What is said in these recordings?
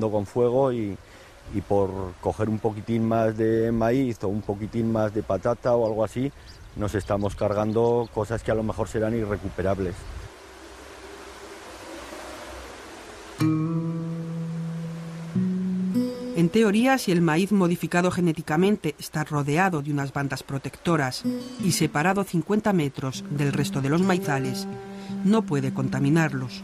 con fuego y por coger un poquitín más de maíz o un poquitín más de patata o algo así, nos estamos cargando cosas que a lo mejor serán irrecuperables. En teoría, si el maíz modificado genéticamente está rodeado de unas bandas protectoras y separado 50 metros del resto de los maizales, no puede contaminarlos.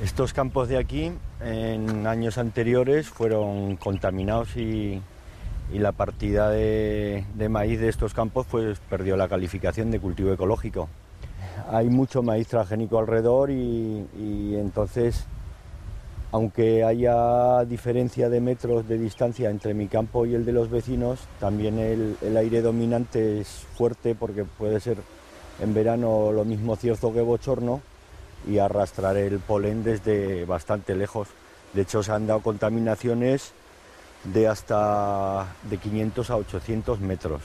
Estos campos de aquí, en años anteriores, fueron contaminados y la partida de maíz de estos campos pues perdió la calificación de cultivo ecológico. Hay mucho maíz transgénico alrededor y entonces, aunque haya diferencia de metros de distancia entre mi campo y el de los vecinos, también el aire dominante es fuerte porque puede ser en verano lo mismo cierzo que bochorno y arrastrar el polen desde bastante lejos. De hecho, se han dado contaminaciones de hasta de 500 a 800 metros.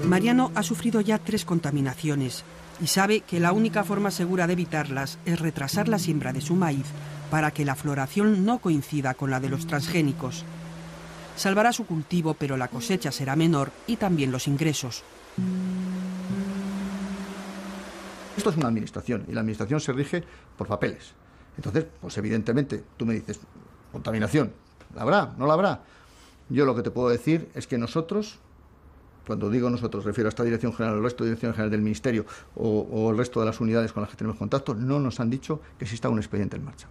Mariano ha sufrido ya 3 contaminaciones y sabe que la única forma segura de evitarlas es retrasar la siembra de su maíz para que la floración no coincida con la de los transgénicos. Salvará su cultivo, pero la cosecha será menor y también los ingresos. Esto es una administración y la administración se rige por papeles. Entonces, pues evidentemente, tú me dices, contaminación, ¿la habrá? ¿No la habrá? Yo lo que te puedo decir es que nosotros, cuando digo nosotros, refiero a esta dirección general, al resto de dirección general del Ministerio o el resto de las unidades con las que tenemos contacto, no nos han dicho que exista un expediente en marcha.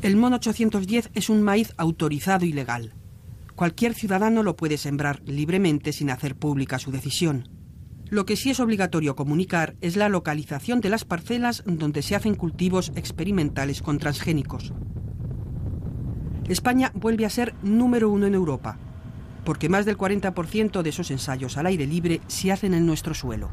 El MON 810 es un maíz autorizado y legal. Cualquier ciudadano lo puede sembrar libremente sin hacer pública su decisión. Lo que sí es obligatorio comunicar es la localización de las parcelas donde se hacen cultivos experimentales con transgénicos. España vuelve a ser número 1 en Europa, porque más del 40% de esos ensayos al aire libre se hacen en nuestro suelo.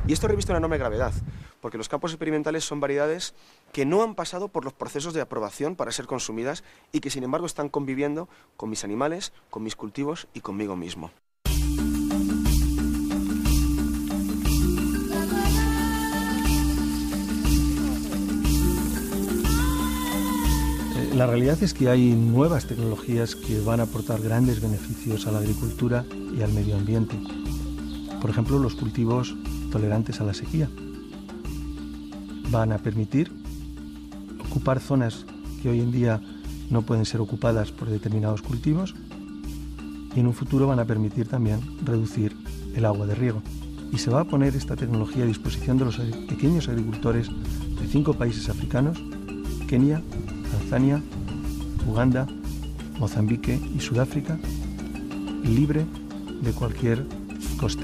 Y esto reviste una enorme gravedad, porque los campos experimentales son variedades que no han pasado por los procesos de aprobación para ser consumidas y que sin embargo están conviviendo con mis animales, con mis cultivos y conmigo mismo. La realidad es que hay nuevas tecnologías que van a aportar grandes beneficios a la agricultura y al medio ambiente. Por ejemplo, los cultivos tolerantes a la sequía. Van a permitir ocupar zonas que hoy en día no pueden ser ocupadas por determinados cultivos y en un futuro van a permitir también reducir el agua de riego. Y se va a poner esta tecnología a disposición de los pequeños agricultores de 5 países africanos: Kenia, Tanzania, Uganda, Mozambique y Sudáfrica, libre de cualquier coste.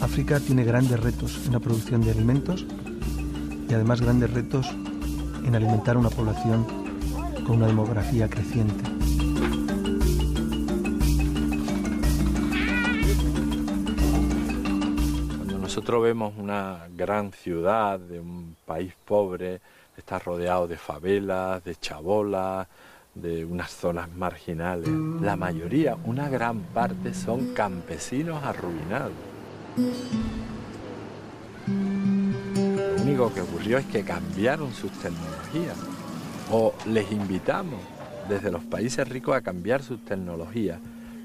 África tiene grandes retos en la producción de alimentos y además grandes retos en alimentar una población con una demografía creciente. Cuando nosotros vemos una gran ciudad de un país pobre, está rodeado de favelas, de chabolas, de unas zonas marginales. La mayoría, una gran parte, son campesinos arruinados. Lo único que ocurrió es que cambiaron sus tecnologías, o les invitamos desde los países ricos a cambiar sus tecnologías.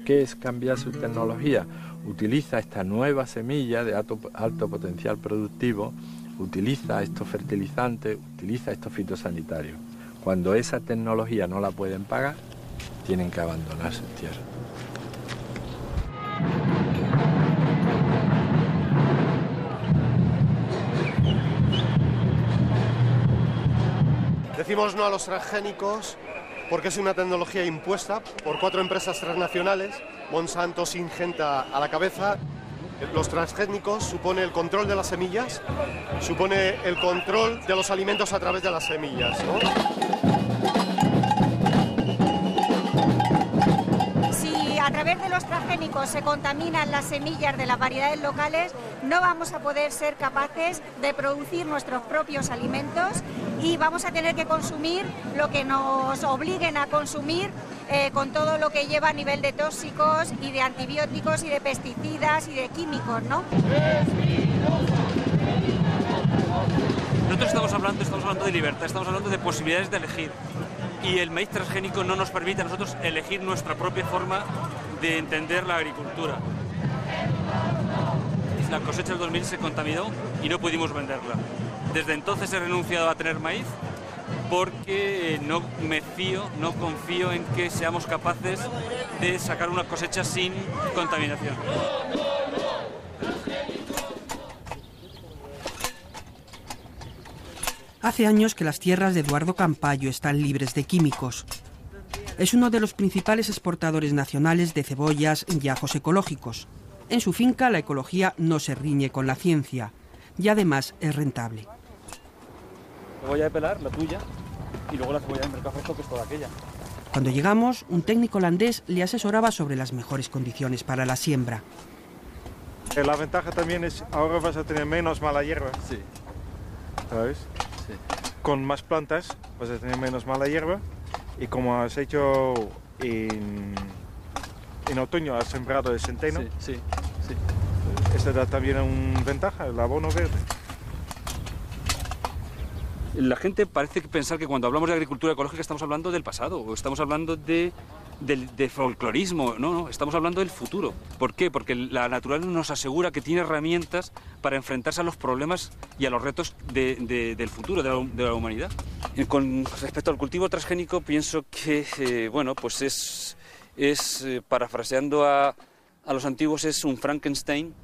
¿Qué es cambiar sus tecnologías? Utiliza esta nueva semilla de alto potencial productivo, utiliza estos fertilizantes, utiliza estos fitosanitarios. Cuando esa tecnología no la pueden pagar, tienen que abandonar sus tierras. Decimos no a los transgénicos porque es una tecnología impuesta por 4 empresas transnacionales, Monsanto, Syngenta a la cabeza. Los transgénicos supone el control de las semillas, supone el control de los alimentos a través de las semillas, ¿no? Si a través de los transgénicos se contaminan las semillas de las variedades locales, no vamos a poder ser capaces de producir nuestros propios alimentos y vamos a tener que consumir lo que nos obliguen a consumir, con todo lo que lleva a nivel de tóxicos y de antibióticos y de pesticidas y de químicos, ¿no? Nosotros estamos hablando de libertad, estamos hablando de posibilidades de elegir, y el maíz transgénico no nos permite a nosotros elegir nuestra propia forma de entender la agricultura. La cosecha del 2000 se contaminó y no pudimos venderla. Desde entonces he renunciado a tener maíz porque no confío en que seamos capaces de sacar una cosecha sin contaminación. Hace años que las tierras de Eduardo Campayo están libres de químicos. Es uno de los principales exportadores nacionales de cebollas y ajos ecológicos. En su finca la ecología no se riñe con la ciencia y además es rentable. Cebolla de pelar, la tuya, y luego la cebolla del mercado fresco, que es toda aquella. Cuando llegamos, un técnico holandés le asesoraba sobre las mejores condiciones para la siembra. La ventaja también es, ahora vas a tener menos mala hierba. Sí. ¿Sabes? Sí. Con más plantas vas a tener menos mala hierba, y como has hecho en otoño, has sembrado el centeno. Sí. Esta da también una ventaja, el abono verde. La gente parece pensar que cuando hablamos de agricultura ecológica estamos hablando del pasado, o estamos hablando de folclorismo. No, estamos hablando del futuro. ¿Por qué? Porque la naturaleza nos asegura que tiene herramientas para enfrentarse a los problemas y a los retos del futuro, de la humanidad. Con respecto al cultivo transgénico, pienso que, parafraseando a los antiguos, es un Frankenstein,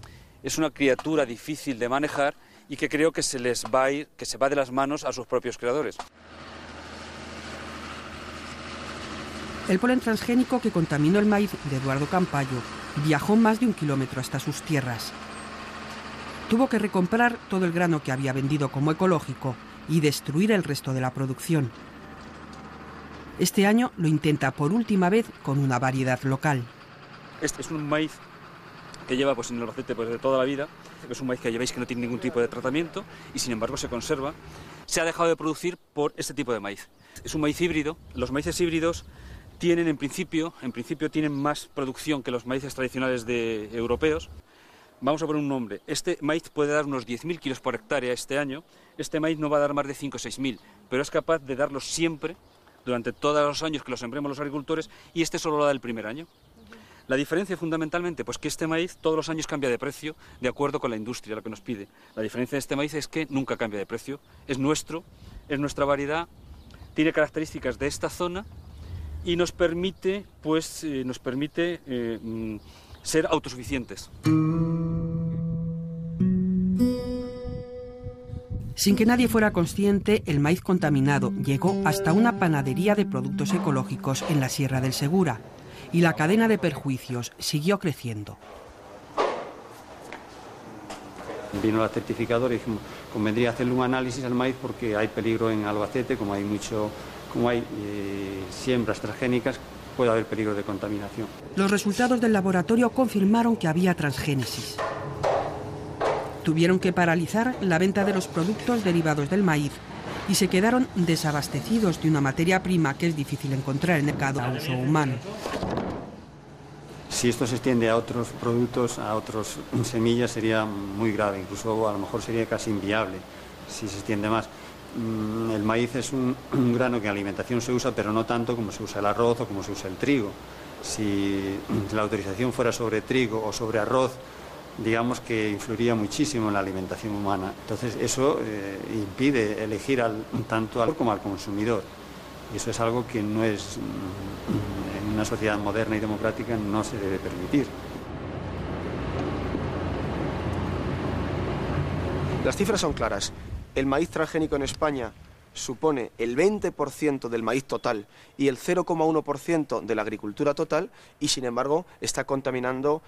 es una criatura difícil de manejar y que creo que se va de las manos a sus propios creadores. El polen transgénico que contaminó el maíz de Eduardo Campayo viajó más de 1 kilómetro hasta sus tierras. Tuvo que recomprar todo el grano que había vendido como ecológico y destruir el resto de la producción. Este año lo intenta por última vez con una variedad local. Este es un maíz que lleva en el Albacete de toda la vida. Es un maíz que lleváis que no tiene ningún tipo de tratamiento y sin embargo se conserva. Se ha dejado de producir por este tipo de maíz. Es un maíz híbrido. Los maíces híbridos tienen en principio tienen más producción que los maíces tradicionales europeos. Vamos a poner un nombre. Este maíz puede dar unos 10.000 kilos por hectárea este año. Este maíz no va a dar más de 5 o 6.000, pero es capaz de darlos siempre, durante todos los años que lo sembremos los agricultores, y este solo lo da el primer año. La diferencia fundamentalmente, pues que este maíz todos los años cambia de precio de acuerdo con la industria, lo que nos pide. La diferencia de este maíz es que nunca cambia de precio. Es nuestro, es nuestra variedad, tiene características de esta zona y nos permite ser autosuficientes. Sin que nadie fuera consciente, el maíz contaminado llegó hasta una panadería de productos ecológicos en la Sierra del Segura y la cadena de perjuicios siguió creciendo. Vino la certificadora y dijimos, convendría hacerle un análisis al maíz porque hay peligro en Albacete, como hay siembras transgénicas, puede haber peligro de contaminación. Los resultados del laboratorio confirmaron que había transgénesis. Tuvieron que paralizar la venta de los productos derivados del maíz y se quedaron desabastecidos de una materia prima que es difícil encontrar en el mercado a uso humano. Si esto se extiende a otros productos, a otras semillas, sería muy grave, incluso a lo mejor sería casi inviable si se extiende más. El maíz es un grano que en alimentación se usa, pero no tanto como se usa el arroz o como se usa el trigo. Si la autorización fuera sobre trigo o sobre arroz, digamos que influiría muchísimo en la alimentación humana. Entonces eso impide elegir tanto al como al consumidor. Y eso es algo que no es, en una sociedad moderna y democrática no se debe permitir. Las cifras son claras. El maíz transgénico en España supone el 20% del maíz total y el 0,1% de la agricultura total, y sin embargo está contaminando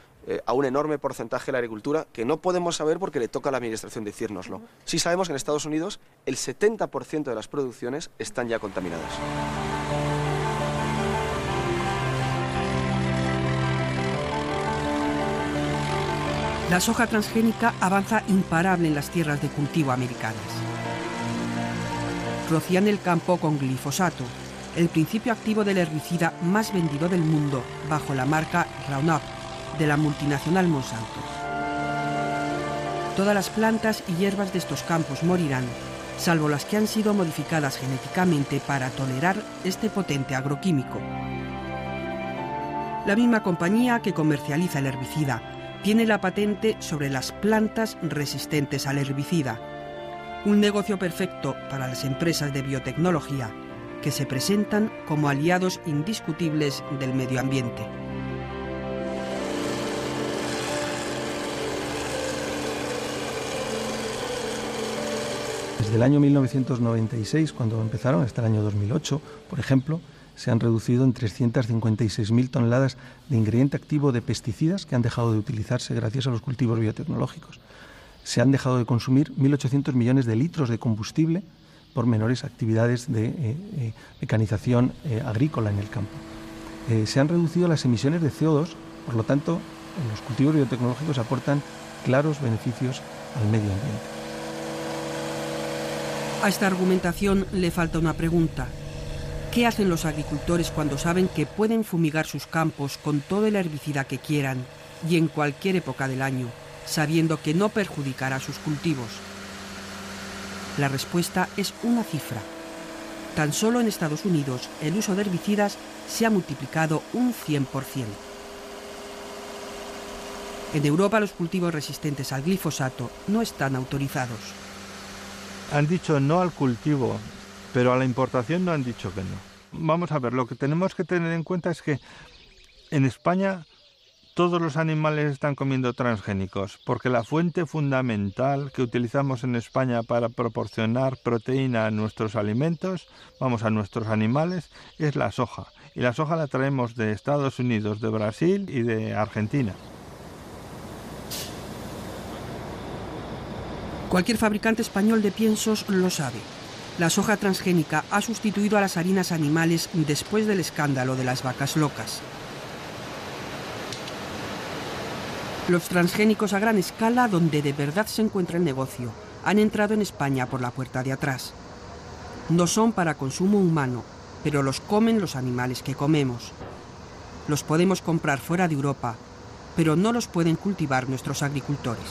a un enorme porcentaje de la agricultura que no podemos saber porque le toca a la administración decírnoslo. Sí sabemos que en Estados Unidos el 70% de las producciones están ya contaminadas. La soja transgénica avanza imparable en las tierras de cultivo americanas. rocían el campo con glifosato, el principio activo del herbicida más vendido del mundo bajo la marca Roundup de la multinacional Monsanto. Todas las plantas y hierbas de estos campos morirán, salvo las que han sido modificadas genéticamente para tolerar este potente agroquímico. La misma compañía que comercializa el herbicida tiene la patente sobre las plantas resistentes al herbicida. Un negocio perfecto para las empresas de biotecnología que se presentan como aliados indiscutibles del medio ambiente. Desde el año 1996, cuando empezaron, hasta el año 2008, por ejemplo, se han reducido en 356.000 toneladas de ingrediente activo de pesticidas que han dejado de utilizarse gracias a los cultivos biotecnológicos. Se han dejado de consumir 1.800 millones de litros de combustible por menores actividades de mecanización agrícola en el campo. Se han reducido las emisiones de CO2, por lo tanto, los cultivos biotecnológicos aportan claros beneficios al medio ambiente. A esta argumentación le falta una pregunta. ¿Qué hacen los agricultores cuando saben que pueden fumigar sus campos con todo el herbicida que quieran y en cualquier época del año, sabiendo que no perjudicará sus cultivos? La respuesta es una cifra. Tan solo en Estados Unidos el uso de herbicidas se ha multiplicado un 100%. En Europa los cultivos resistentes al glifosato no están autorizados. Han dicho no al cultivo, pero a la importación no han dicho que no. Vamos a ver, lo que tenemos que tener en cuenta es que en España todos los animales están comiendo transgénicos, porque la fuente fundamental que utilizamos en España para proporcionar proteína a nuestros alimentos, a nuestros animales, es la soja. Y la soja la traemos de Estados Unidos, de Brasil y de Argentina. Cualquier fabricante español de piensos lo sabe. La soja transgénica ha sustituido a las harinas animales después del escándalo de las vacas locas. Los transgénicos a gran escala, donde de verdad se encuentra el negocio, han entrado en España por la puerta de atrás. No son para consumo humano, pero los comen los animales que comemos. Los podemos comprar fuera de Europa, pero no los pueden cultivar nuestros agricultores.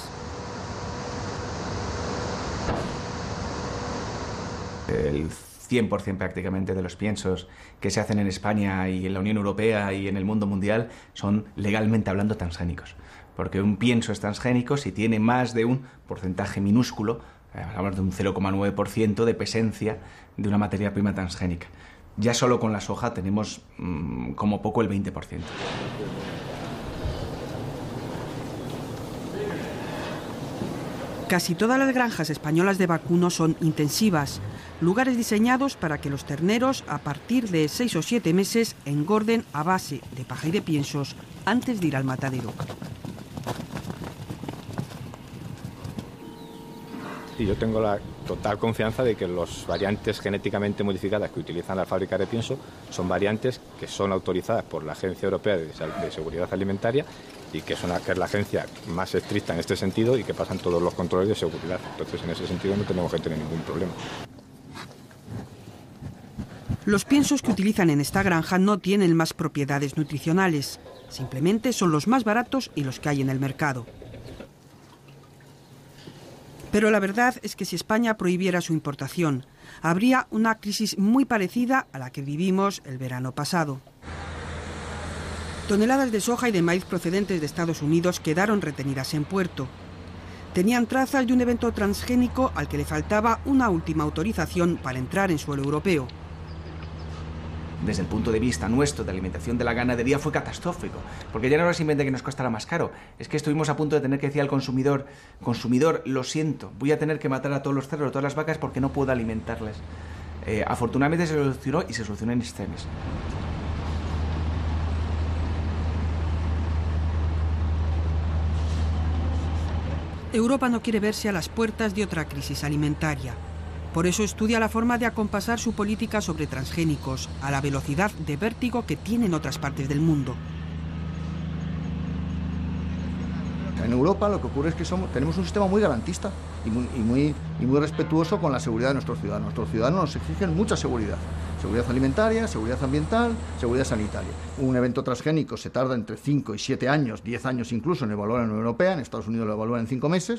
El 100% prácticamente de los piensos que se hacen en España y en la Unión Europea y en el mundo mundial son, legalmente hablando, transgénicos. Porque un pienso es transgénico si tiene más de un porcentaje minúsculo, hablamos de un 0,9% de presencia de una materia prima transgénica. Ya solo con la soja tenemos como poco el 20%. Casi todas las granjas españolas de vacuno son intensivas, lugares diseñados para que los terneros a partir de 6 o 7 meses engorden a base de paja y de piensos antes de ir al matadero. Y yo tengo la total confianza de que las variantes genéticamente modificadas que utilizan la fábrica de pienso son variantes que son autorizadas por la Agencia Europea de Seguridad Alimentaria y que es la agencia más estricta en este sentido y que pasan todos los controles de seguridad. Entonces, en ese sentido no tenemos que tener ningún problema. Los piensos que utilizan en esta granja no tienen más propiedades nutricionales. Simplemente son los más baratos y los que hay en el mercado. Pero la verdad es que si España prohibiera su importación, habría una crisis muy parecida a la que vivimos el verano pasado. Toneladas de soja y de maíz procedentes de Estados Unidos quedaron retenidas en puerto. Tenían trazas de un evento transgénico al que le faltaba una última autorización para entrar en suelo europeo. Desde el punto de vista nuestro de alimentación de la ganadería fue catastrófico, porque ya no era simplemente que nos costara más caro, es que estuvimos a punto de tener que decir al consumidor, lo siento, voy a tener que matar a todos los cerdos, a todas las vacas porque no puedo alimentarles. Afortunadamente se solucionó y se solucionó en extremis. Europa no quiere verse a las puertas de otra crisis alimentaria. Por eso estudia la forma de acompasar su política sobre transgénicos a la velocidad de vértigo que tiene en otras partes del mundo. En Europa lo que ocurre es que tenemos un sistema muy garantista y muy respetuoso con la seguridad de nuestros ciudadanos. Nuestros ciudadanos nos exigen mucha seguridad. Seguridad alimentaria, seguridad ambiental, seguridad sanitaria. Un evento transgénico se tarda entre 5 y 7 años, 10 años incluso en evaluar en la Unión Europea, en Estados Unidos lo evalúan en 5 meses,